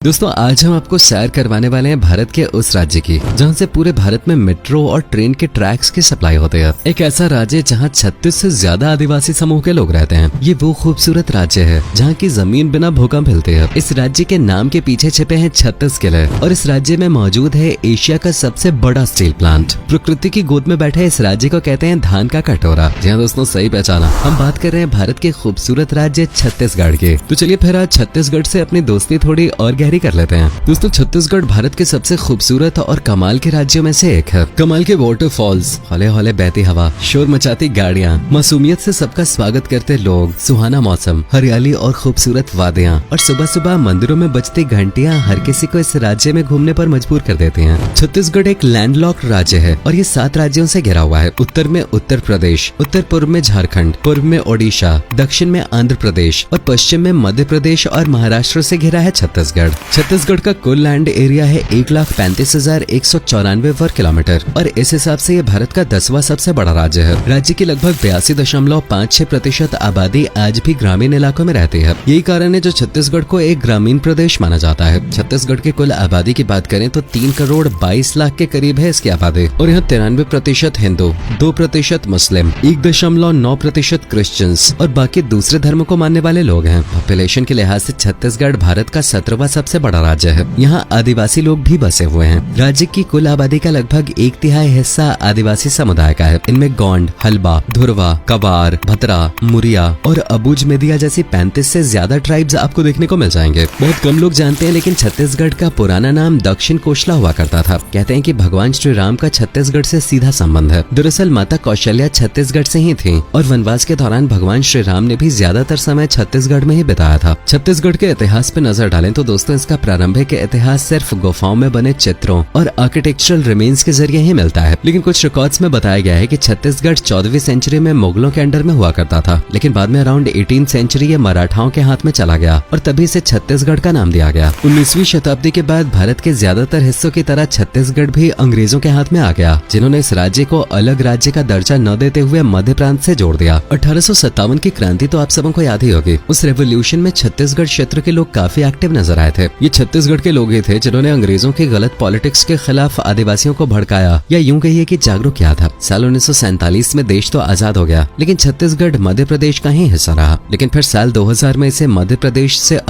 दोस्तों आज हम आपको सैर करवाने वाले हैं भारत के उस राज्य की जहां से पूरे भारत में मेट्रो और ट्रेन के ट्रैक्स की सप्लाई होते हैं। एक ऐसा राज्य जहां 36 से ज्यादा आदिवासी समूह के लोग रहते हैं। ये वो खूबसूरत राज्य है जहां की जमीन बिना भूकंप हिलती है। इस राज्य के नाम के पीछे छिपे हैं 36 किले और इस राज्य में मौजूद है एशिया का सबसे बड़ा स्टील प्लांट। प्रकृति की गोद में बैठे इस राज्य को कहते हैं धान का कटोरा। जी हाँ दोस्तों, सही पहचाना। हम बात कर रहे हैं भारत के खूबसूरत राज्य छत्तीसगढ़ के। तो चलिए फिर आज छत्तीसगढ़ से अपनी दोस्ती थोड़ी और कर लेते हैं। दोस्तों छत्तीसगढ़ भारत के सबसे खूबसूरत और कमाल के राज्यों में से एक है। कमाल के वाटरफॉल्स, हौले हौले बहती हवा, शोर मचाती गाड़ियाँ, मासूमियत से सबका स्वागत करते लोग, सुहाना मौसम, हरियाली और खूबसूरत वादियाँ और सुबह सुबह मंदिरों में बजती घंटियाँ हर किसी को इस राज्य में घूमने पर मजबूर कर देती हैं। छत्तीसगढ़ एक लैंडलॉक्ड राज्य है और ये 7 राज्यों से घिरा हुआ है। उत्तर में उत्तर प्रदेश, उत्तर पूर्व में झारखंड, पूर्व में ओडिशा, दक्षिण में आंध्र प्रदेश और पश्चिम में मध्य प्रदेश और महाराष्ट्र से घिरा है छत्तीसगढ़। छत्तीसगढ़ का कुल लैंड एरिया है 1,35,194 वर्ग किलोमीटर और इस हिसाब से ये भारत का 10वां सबसे बड़ा राज्य है। राज्य की लगभग 82.56% आबादी आज भी ग्रामीण इलाकों में रहती है। यही कारण है जो छत्तीसगढ़ को एक ग्रामीण प्रदेश माना जाता है। छत्तीसगढ़ की कुल आबादी की बात करें तो 3 करोड़ 22 लाख के करीब है इसकी आबादी और यहाँ 93% हिंदू, 2% मुस्लिम, 1.9% क्रिश्चियंस और बाकी दूसरे धर्म को मानने वाले लोग हैं। पॉपुलेशन के लिहाज से छत्तीसगढ़ भारत का 17वां सबसे बड़ा राज्य है। यहाँ आदिवासी लोग भी बसे हुए हैं। राज्य की कुल आबादी का लगभग 1/3 हिस्सा आदिवासी समुदाय का है। इनमें गोंड, हल्बा, धुरवा, कवार, भतरा, मुरिया और अबूझ मेदिया जैसी 35 से ज्यादा ट्राइब्स आपको देखने को मिल जाएंगे। बहुत कम लोग जानते हैं लेकिन छत्तीसगढ़ का पुराना नाम दक्षिण कोशला हुआ करता था। कहते हैं कि भगवान श्री राम का छत्तीसगढ़ से सीधा संबंध है। दरअसल माता कौशल्या छत्तीसगढ़ से ही थी और वनवास के दौरान भगवान श्री राम ने भी ज्यादातर समय छत्तीसगढ़ में ही बिताया था। छत्तीसगढ़ के इतिहास पे नजर डालें तो दोस्तों इसका प्रारंभिक इतिहास सिर्फ गुफाओं में बने चित्रों और आर्किटेक्चरल रिमेन्स के जरिए ही मिलता है। लेकिन कुछ रिकॉर्ड्स में बताया गया है कि छत्तीसगढ़ 14वीं सेंचुरी में मुगलों के अंडर में हुआ करता था, लेकिन बाद में अराउंड 18th सेंचुरी ये मराठाओं के हाथ में चला गया और तभी से छत्तीसगढ़ का नाम दिया गया। 19वीं शताब्दी के बाद भारत के ज्यादातर हिस्सों की तरह छत्तीसगढ़ भी अंग्रेजों के हाथ में आ गया, जिन्होंने इस राज्य को अलग राज्य का दर्जा न देते हुए मध्य प्रांत से जोड़ दिया। 1857 की क्रांति तो आप सबको याद ही होगी। उस रेवोल्यूशन में छत्तीसगढ़ क्षेत्र के लोग काफी एक्टिव नजर आए थे। ये छत्तीसगढ़ के लोग ही थे जिन्होंने अंग्रेजों की गलत पॉलिटिक्स के खिलाफ आदिवासियों को भड़काया या यूं कहिए कि जागरूक किया था। साल 1947 में देश तो आजाद हो गया लेकिन छत्तीसगढ़ मध्य प्रदेश का ही हिस्सा रहा। लेकिन फिर साल 2000 में इसे मध्य प्रदेश से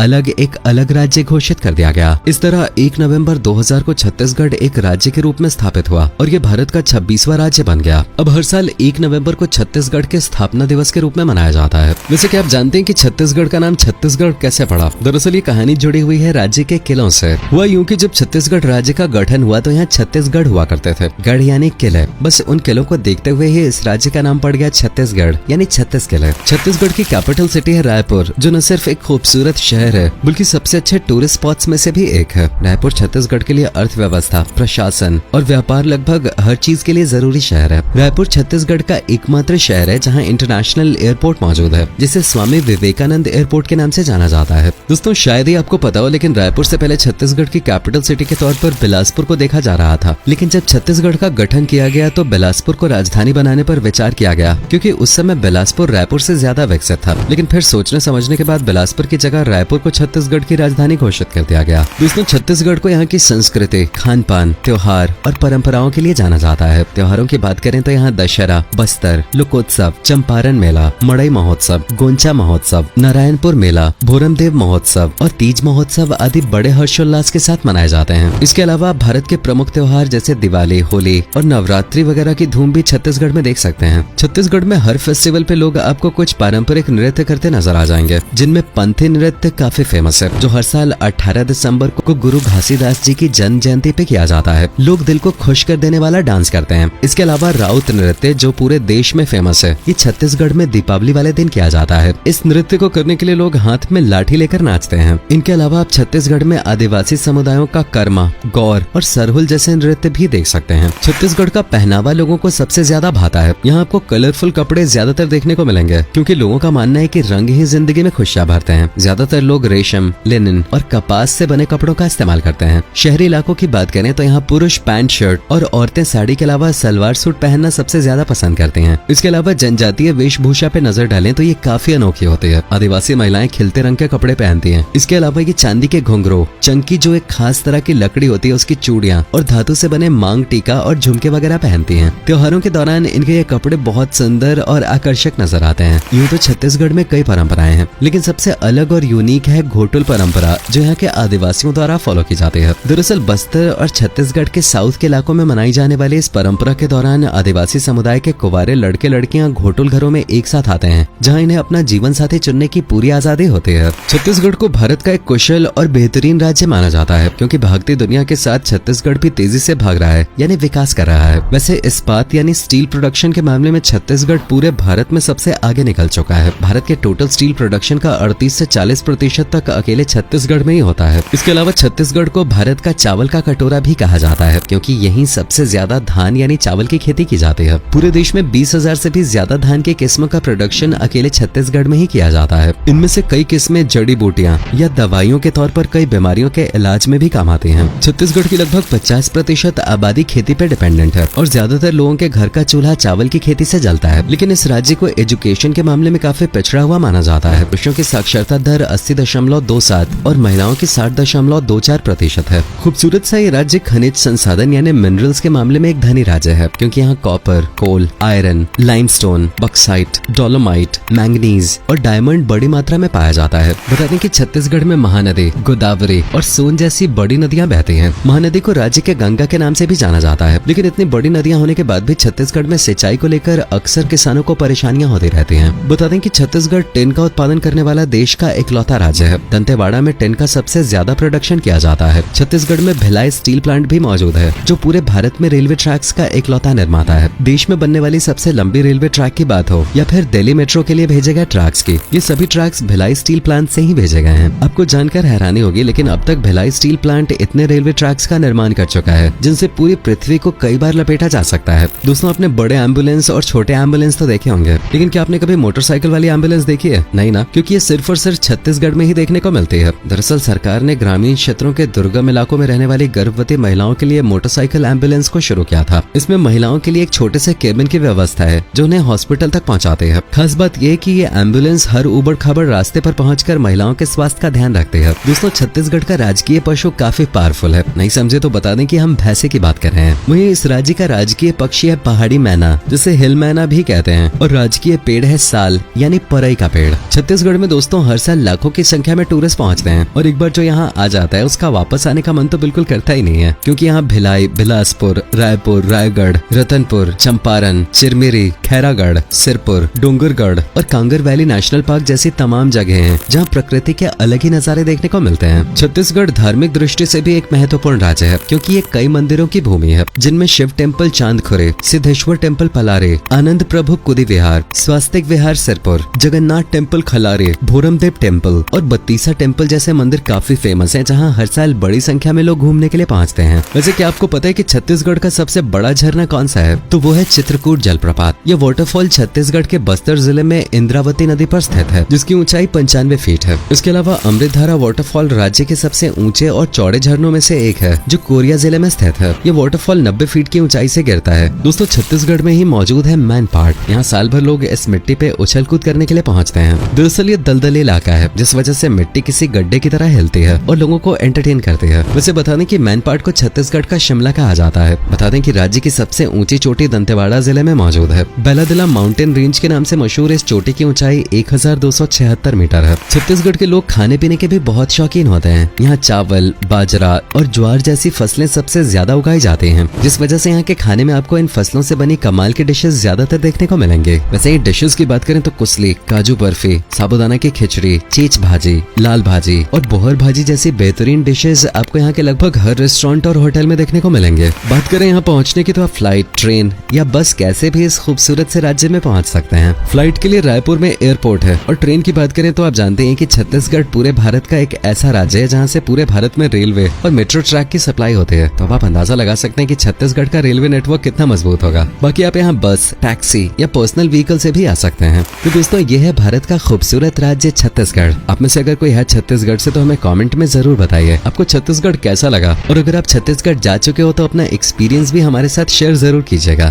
एक अलग राज्य घोषित कर दिया गया। इस तरह 1 नवंबर 2000 को छत्तीसगढ़ एक राज्य के रूप में स्थापित हुआ और ये भारत का 26वां राज्य बन गया। अब हर साल 1 नवंबर को छत्तीसगढ़ के स्थापना दिवस के रूप में मनाया जाता है। वैसे क्या आप जानते हैं कि छत्तीसगढ़ का नाम छत्तीसगढ़ कैसे पड़ा? दरअसल ये कहानी जुड़ी हुई है राज्य के किलों से। हुआ यूं कि जब छत्तीसगढ़ राज्य का गठन हुआ तो यहाँ छत्तीसगढ़ हुआ करते थे। गढ़ यानी किले, बस उन किलों को देखते हुए ही इस राज्य का नाम पड़ गया छत्तीसगढ़ यानी 36 किले। छत्तीसगढ़ की कैपिटल सिटी है रायपुर, जो न सिर्फ एक खूबसूरत शहर है बल्कि सबसे अच्छे टूरिस्ट स्पॉट्स में से भी एक है। रायपुर छत्तीसगढ़ के लिए अर्थव्यवस्था, प्रशासन और व्यापार लगभग हर चीज के लिए जरूरी शहर है। रायपुर छत्तीसगढ़ का एकमात्र शहर है जहाँ इंटरनेशनल एयरपोर्ट मौजूद है, जिसे स्वामी विवेकानंद एयरपोर्ट के नाम से जाना जाता है। दोस्तों शायद ही आपको पता हो लेकिन रायपुर से पहले छत्तीसगढ़ की कैपिटल सिटी के तौर पर बिलासपुर को देखा जा रहा था। लेकिन जब छत्तीसगढ़ का गठन किया गया तो बिलासपुर को राजधानी बनाने पर विचार किया गया, क्योंकि उस समय बिलासपुर रायपुर से ज्यादा विकसित था। लेकिन फिर सोचने समझने के बाद बिलासपुर की जगह रायपुर को छत्तीसगढ़ की राजधानी घोषित कर दिया गया। दोस्तों छत्तीसगढ़ को यहाँ की संस्कृति, खान पान, त्योहार और परंपराओं के लिए जाना जाता है। त्योहारों की बात करें तो यहाँ दशहरा, बस्तर, लोकोत्सव, चंपारण मेला, मड़ई महोत्सव, गोंचा महोत्सव, नारायणपुर मेला, भोरमदेव महोत्सव और तीज महोत्सव आदि बड़े हर्षोल्लास के साथ मनाए जाते हैं। इसके अलावा भारत के प्रमुख त्योहार जैसे दिवाली, होली और नवरात्रि वगैरह की धूम भी छत्तीसगढ़ में देख सकते हैं। छत्तीसगढ़ में हर फेस्टिवल पे लोग आपको कुछ पारंपरिक नृत्य करते नजर आ जाएंगे, जिनमें पंथी नृत्य काफी फेमस है, जो हर साल 18 दिसंबर को गुरु घासीदास जी की जन्म जयंती पे किया जाता है। लोग दिल को खुश कर देने वाला डांस करते हैं। इसके अलावा राउत नृत्य जो पूरे देश में फेमस है, ये छत्तीसगढ़ में दीपावली वाले दिन किया जाता है। इस नृत्य को करने के लिए लोग हाथ में लाठी लेकर नाचते हैं। इनके अलावा आप छत्तीसगढ़ में आदिवासी समुदायों का कर्मा, गौर और सरहुल जैसे नृत्य भी देख सकते हैं। छत्तीसगढ़ का पहनावा लोगों को सबसे ज्यादा भाता है। यहाँ आपको कलरफुल कपड़े ज्यादातर देखने को मिलेंगे, क्योंकि लोगों का मानना है कि रंग ही जिंदगी में खुशियां भरते हैं। ज्यादातर लोग रेशम, लिनन और कपास से बने कपड़ों का इस्तेमाल करते हैं। शहरी इलाकों की बात करें तो यहाँ पुरुष पैंट शर्ट और औरतें साड़ी के अलावा सलवार सूट पहनना सबसे ज्यादा पसंद करते हैं। इसके अलावा जनजातीय वेशभूषा पे नजर डालें तो ये काफी अनोखी होती है। आदिवासी महिलाएं खिलते रंग के कपड़े पहनती हैं। इसके अलावा ये चांदी के के घुंघरू, चंकी जो एक खास तरह की लकड़ी होती है उसकी चूड़ियां और धातु से बने मांग टीका और झुमके वगैरह पहनती हैं। त्योहारों के दौरान इनके ये कपड़े बहुत सुंदर और आकर्षक नजर आते हैं। यूं तो छत्तीसगढ़ में कई परंपराएं हैं, लेकिन सबसे अलग और यूनिक है घोटुल परंपरा, जो यहाँ के आदिवासियों द्वारा फॉलो की जाती है। दरअसल बस्तर और छत्तीसगढ़ के साउथ के इलाकों में मनाई जाने वाली इस परंपरा के दौरान आदिवासी समुदाय के कुंवारे लड़के लड़कियां घोटुल घरों में एक साथ आते हैं, जहाँ इन्हें अपना जीवन साथी चुनने की पूरी आजादी होती है। छत्तीसगढ़ को भारत का एक कुशल और बेहतरीन राज्य माना जाता है, क्योंकि भागती दुनिया के साथ छत्तीसगढ़ भी तेजी से भाग रहा है, यानी विकास कर रहा है। वैसे इस्पात यानी स्टील प्रोडक्शन के मामले में छत्तीसगढ़ पूरे भारत में सबसे आगे निकल चुका है। भारत के टोटल स्टील प्रोडक्शन का 38 से 40% तक अकेले छत्तीसगढ़ में ही होता है। इसके अलावा छत्तीसगढ़ को भारत का चावल का कटोरा भी कहा जाता है, क्योंकि यहीं सबसे ज्यादा धान यानी चावल की खेती की जाती है। पूरे देश में 20,000 से भी ज्यादा धान की किस्मों का प्रोडक्शन अकेले छत्तीसगढ़ में ही किया जाता है। इनमें से कई किस्में जड़ी बूटियां या दवाइयों के तौर पर कई बीमारियों के इलाज में भी काम आती हैं। छत्तीसगढ़ की लगभग 50% आबादी खेती पे डिपेंडेंट है और ज्यादातर लोगों के घर का चूल्हा चावल की खेती से जलता है। लेकिन इस राज्य को एजुकेशन के मामले में काफी पिछड़ा हुआ माना जाता है। पुरुषों की साक्षरता दर 80.27 और महिलाओं की 60.24% है। खूबसूरत सा ये राज्य खनिज संसाधन यानी मिनरल्स के मामले में एक धनी राज्य है, क्योंकि यहाँ copper, coal, iron, limestone, bauxite, dolomite, manganese और डायमंड बड़ी मात्रा में पाया जाता है। बता दें कि छत्तीसगढ़ में महानदी, गोदावरी और सोन जैसी बड़ी नदियां बहती हैं। महानदी को राज्य के गंगा के नाम से भी जाना जाता है, लेकिन इतनी बड़ी नदियां होने के बाद भी छत्तीसगढ़ में सिंचाई को लेकर अक्सर किसानों को परेशानियां होती रहती हैं। बता दें कि छत्तीसगढ़ टिन का उत्पादन करने वाला देश का इकलौता राज्य है। दंतेवाड़ा में टिन का सबसे ज्यादा प्रोडक्शन किया जाता है। छत्तीसगढ़ में भिलाई स्टील प्लांट भी मौजूद है, जो पूरे भारत में रेलवे ट्रैक्स का इकलौता निर्माता है। देश में बनने वाली सबसे लंबी रेलवे ट्रैक की बात हो या फिर दिल्ली मेट्रो के लिए भेजे गए ट्रैक्स की, ये सभी ट्रैक्स भिलाई स्टील प्लांट से ही भेजे गए हैं। आपको जानकर हैरानी होगी, लेकिन अब तक भिलाई स्टील प्लांट इतने रेलवे ट्रैक्स का निर्माण कर चुका है, जिनसे पूरी पृथ्वी को कई बार लपेटा जा सकता है। दोस्तों, आपने बड़े एम्बुलेंस और छोटे एम्बुलेंस तो देखे होंगे, लेकिन क्या आपने कभी मोटरसाइकिल वाली एम्बुलेंस देखी है? नहीं ना, क्योंकि ये सिर्फ और सिर्फ छत्तीसगढ़ में ही देखने को मिलती है। दरअसल सरकार ने ग्रामीण क्षेत्रों के दुर्गम इलाकों में रहने वाली गर्भवती महिलाओं के लिए मोटरसाइकिल एम्बुलेंस को शुरू किया था। इसमें महिलाओं के लिए एक छोटे से केबिन की व्यवस्था है, जो उन्हें हॉस्पिटल तक पहुंचाते हैं। खास बात यह कि ये एम्बुलेंस हर उबड़ खाबड़ रास्ते पर पहुंचकर महिलाओं के स्वास्थ्य का ध्यान रखते हैं। दोस्तों, छत्तीसगढ़ का राजकीय पशु काफी पावरफुल है। नहीं समझे तो बता दें कि हम भैंसे की बात कर रहे हैं। वहीं इस राज्य का राजकीय पक्षी है पहाड़ी मैना, जिसे हिल मैना भी कहते हैं, और राजकीय पेड़ है साल यानी परई का पेड़। छत्तीसगढ़ में दोस्तों हर साल लाखों की संख्या में टूरिस्ट पहुंचते हैं, और एक बार जो यहाँ आ जाता है उसका वापस आने का मन तो बिल्कुल करता ही नहीं है, क्योंकि यहाँ भिलाई, बिलासपुर, रायपुर, रायगढ़, रतनपुर, चंपारण, चिरमिरी, खैरागढ़, सिरपुर, डोंगरगढ़ और कांगर वैली नेशनल पार्क जैसी तमाम जगह हैं, जहाँ प्रकृति के अलग ही नजारे देखने को मिलते हैं। छत्तीसगढ़ धार्मिक दृष्टि से भी एक महत्वपूर्ण राज्य है, क्योंकि ये कई मंदिरों की भूमि है, जिनमें शिव टेम्पल चांदखुरे, सिद्धेश्वर टेम्पल पलारे, आनंद प्रभु कुदी विहार, स्वास्तिक विहार सिरपुर, जगन्नाथ टेम्पल खलारे, भोरमदेव टेम्पल और बत्तीसा टेम्पल जैसे मंदिर काफी फेमस हैं, जहां हर साल बड़ी संख्या में लोग घूमने के लिए पहुंचते हैं। वैसे क्या आपको पता है कि छत्तीसगढ़ का सबसे बड़ा झरना कौन सा है? तो वो है चित्रकूट जलप्रपात। यह वाटरफॉल छत्तीसगढ़ के बस्तर जिले में इंद्रावती नदी पर स्थित है, जिसकी ऊंचाई 95 फीट है। इसके अलावा अमृतधारा वाटरफॉल राज्य के सबसे ऊंचे और चौड़े झरनों में से एक है, जो कोरिया जिले में स्थित है। ये वाटरफॉल 90 फीट की ऊंचाई से गिरता है। दोस्तों, छत्तीसगढ़ में ही मौजूद है मैन पार्क। यहाँ साल भर लोग इस मिट्टी पे उछल कूद करने के लिए पहुंचते हैं। दरअसल ये दलदली इलाका है, जिस वजह से मिट्टी किसी गड्ढे की तरह हिलती है और लोगों को एंटरटेन करती है। वैसे बता दें कि मैन पार्क को छत्तीसगढ़ का शिमला कहा जाता है। बता दें कि राज्य की सबसे ऊंची चोटी दंतेवाड़ा जिले में मौजूद है। बेलादिला माउंटेन रेंज के नाम से मशहूर इस चोटी की ऊंचाई 1276 मीटर है। छत्तीसगढ़ के लोग खाने पीने के भी बहुत शौकीन होते हैं। यहाँ चावल, बाजरा और ज्वार जैसी फसलें सबसे ज्यादा उगाई जाती हैं, जिस वजह से यहाँ के खाने में आपको इन फसलों से बनी कमाल की डिशेस ज्यादातर देखने को मिलेंगे। वैसे डिशेस की बात करें तो कुसली, काजू बर्फी, साबूदाना की खिचड़ी, चीच भाजी, लाल भाजी और बोहर भाजी जैसी बेहतरीन डिशेस आपको यहाँ के लगभग हर रेस्टोरेंट और होटल में देखने को मिलेंगे। बात करें यहाँ पहुँचने की तो आप फ्लाइट, ट्रेन या बस कैसे भी इस खूबसूरत से राज्य में पहुँच सकते हैं। फ्लाइट के लिए रायपुर में एयरपोर्ट है, और ट्रेन की बात करें तो आप जानते हैं कि छत्तीसगढ़ पूरे भारत का एक ऐसा राज्य है जहाँ से पूरे भारत में रेलवे और मेट्रो ट्रैक की सप्लाई होती है। तो अब आप अंदाजा लगा सकते हैं कि छत्तीसगढ़ का रेलवे नेटवर्क कितना मजबूत होगा। बाकी आप यहाँ बस, टैक्सी या पर्सनल व्हीकल से भी आ सकते हैं। तो दोस्तों, ये है भारत का खूबसूरत राज्य छत्तीसगढ़। आप में से अगर कोई है छत्तीसगढ़ से तो हमें कमेंट में जरूर बताइए आपको छत्तीसगढ़ कैसा लगा, और अगर आप छत्तीसगढ़ जा चुके हो तो अपना एक्सपीरियंस भी हमारे साथ शेयर जरूर कीजिएगा।